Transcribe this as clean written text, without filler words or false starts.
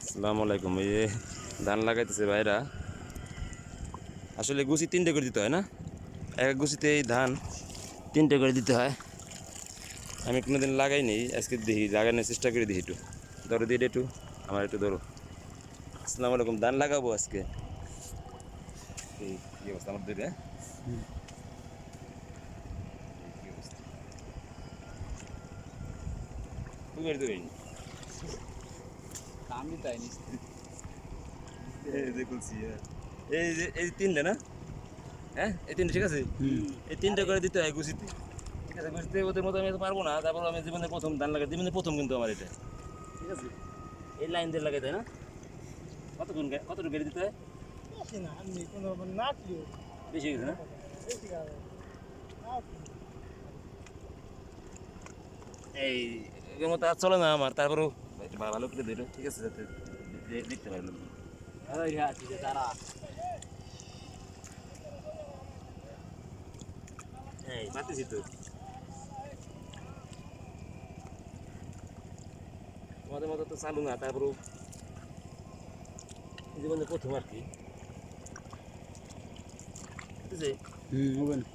আসসালামু আলাইকুম। এই যে ধান লাগাইতেছে ভাইরা। আসলে গুছি তিনটে করে দিতে হয় না? এক গুছিতে এই ধান তিনটে করে দিতে হয়। আমি কোনোদিন লাগাইনি, আজকে দেখি লাগানোর চেষ্টা করে দেখি। একটু ধরো দিয়ে একটু, আমার একটু ধরো। আসসালামু আলাইকুম। ধান লাগাবো আজকে। এই কি অবস্থা আমার দুইটা? কি অবস্থা? তুমি বের দেবেন? আমি তাই নি। এই যে বলছি, এই তিনটে না? হ্যাঁ, এই তিনটে ঠিক আছে। এই তিনটে করে দিতে হয় গুছিতে। ঠিক আছে, গুছিতে ওদের মতো আমি তো পারবো না। তারপর আমি জীবনে প্রথম ধান লাগাই, জীবনে প্রথম কিন্তু আমার এটা। ঠিক আছে, এই লাইন দিয়ে লাগাইতে হয় না? কতটুকু গেড়ে দিতে হয়? বেশি না, আমি কোনো নাচলিও বেশি হয়ে গেছে না? বেশি গাবে এই এর মতো আর চলে না আমার। তারপরেও একটু ভালো করে দিল, ঠিক আছে, যাতে দেখতে পারলো। ওই আছে যে তারা হ্যাঁ, পারতেছি তো। তোমাদের মতো তো চালু না, তারপরেও জীবনে প্রথম আর কি। ঠিক আছে। হবে না।